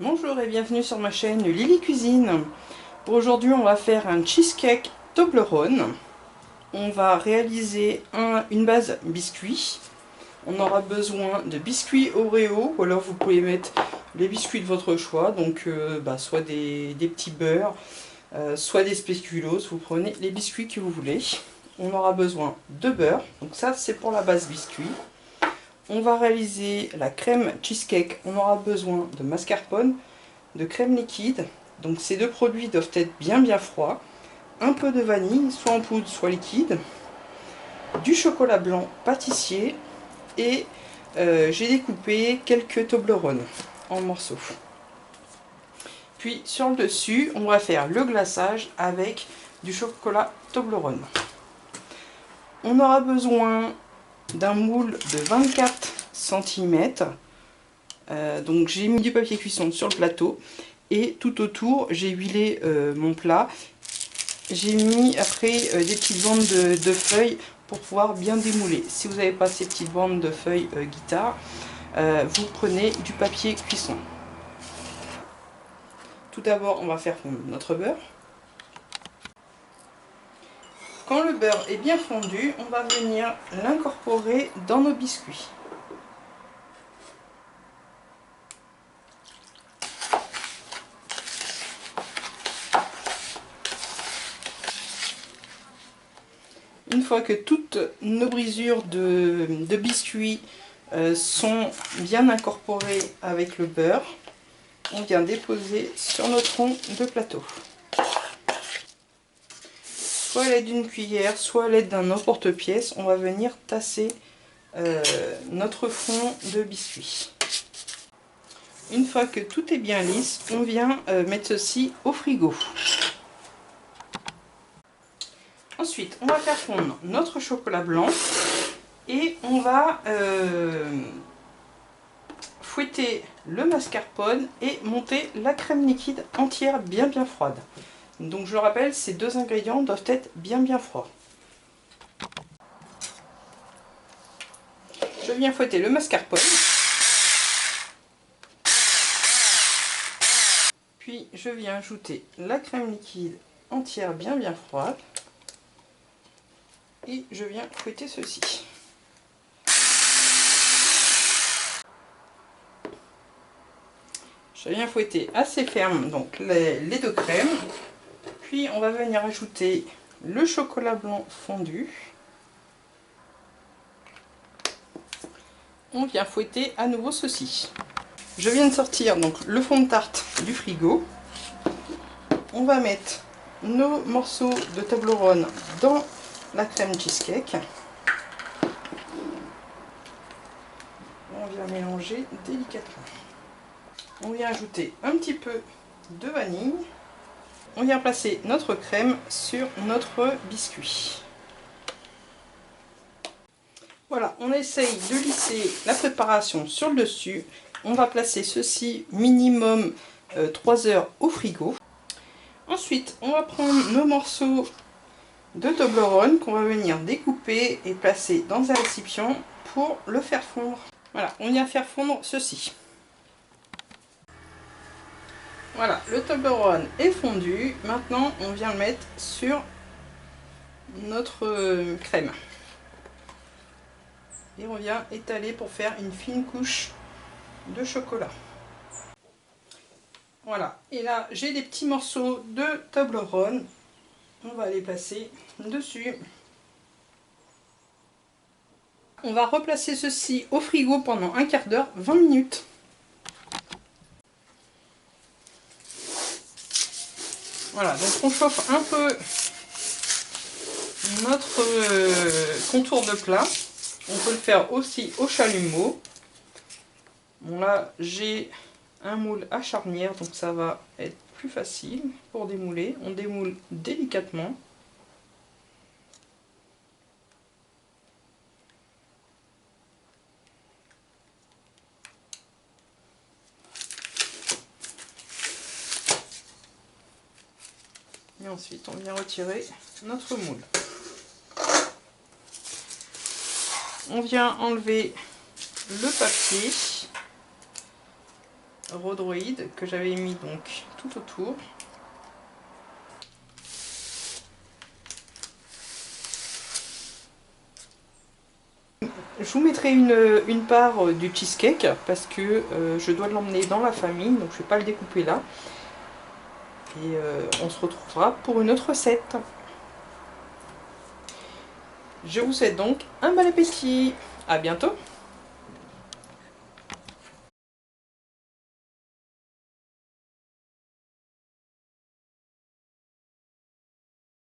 Bonjour et bienvenue sur ma chaîne Lily Cuisine. Pour aujourd'hui, on va faire un cheesecake Toblerone. On va réaliser une base biscuit. On aura besoin de biscuits Oreo, ou alors vous pouvez mettre les biscuits de votre choix, donc soit des petits beurres, soit des spéculoos. Vous prenez les biscuits que vous voulez. On aura besoin de beurre, donc ça c'est pour la base biscuit. On va réaliser la crème cheesecake. On aura besoin de mascarpone, de crème liquide. Donc ces deux produits doivent être bien froids. Un peu de vanille, soit en poudre, soit liquide. Du chocolat blanc pâtissier. Et j'ai découpé quelques Toblerone en morceaux. Puis sur le dessus, on va faire le glaçage avec du chocolat Toblerone. On aura besoin d'un moule de 24 cm. Donc j'ai mis du papier cuisson sur le plateau et tout autour j'ai huilé mon plat. J'ai mis après des petites bandes de feuilles pour pouvoir bien démouler. Si vous n'avez pas ces petites bandes de feuilles guitare, vous prenez du papier cuisson. Tout d'abord on va faire fondre notre beurre. Quand le beurre est bien fondu, on va venir l'incorporer dans nos biscuits. Une fois que toutes nos brisures de biscuits sont bien incorporées avec le beurre, on vient déposer sur notre fond de plateau. Soit à l'aide d'une cuillère, soit à l'aide d'un emporte-pièce, on va venir tasser notre fond de biscuits. Une fois que tout est bien lisse, on vient mettre ceci au frigo. Ensuite, on va faire fondre notre chocolat blanc et on va fouetter le mascarpone et monter la crème liquide entière bien froide. Donc je le rappelle, ces deux ingrédients doivent être bien froids. Je viens fouetter le mascarpone. Puis je viens ajouter la crème liquide entière bien froide. Et je viens fouetter ceci. Je viens fouetter assez ferme donc les deux crèmes. Puis on va venir ajouter le chocolat blanc fondu. On vient fouetter à nouveau ceci. Je viens de sortir donc le fond de tarte du frigo. On va mettre nos morceaux de Toblerone dans la crème cheesecake. On vient mélanger délicatement. On vient ajouter un petit peu de vanille. On vient placer notre crème sur notre biscuit. Voilà, on essaye de lisser la préparation sur le dessus. On va placer ceci minimum 3 heures au frigo. Ensuite, on va prendre nos morceaux de Toblerone qu'on va venir découper et placer dans un récipient pour le faire fondre. Voilà, on vient faire fondre ceci. Voilà, le Toblerone est fondu. Maintenant, on vient le mettre sur notre crème. Et on vient étaler pour faire une fine couche de chocolat. Voilà, et là j'ai des petits morceaux de Toblerone. On va les placer dessus. On va replacer ceci au frigo pendant un quart d'heure, 20 minutes. Voilà, donc on chauffe un peu notre contour de plat. On peut le faire aussi au chalumeau. Bon là j'ai un moule à charnière, donc ça va être plus facile pour démouler. On démoule délicatement. Et ensuite on vient retirer notre moule. On vient enlever le papier. rhodroïde que j'avais mis donc tout autour. Je vous mettrai une part du cheesecake parce que je dois l'emmener dans la famille, donc je ne vais pas le découper là. Et on se retrouvera pour une autre recette. Je vous souhaite donc un bon appétit. À bientôt.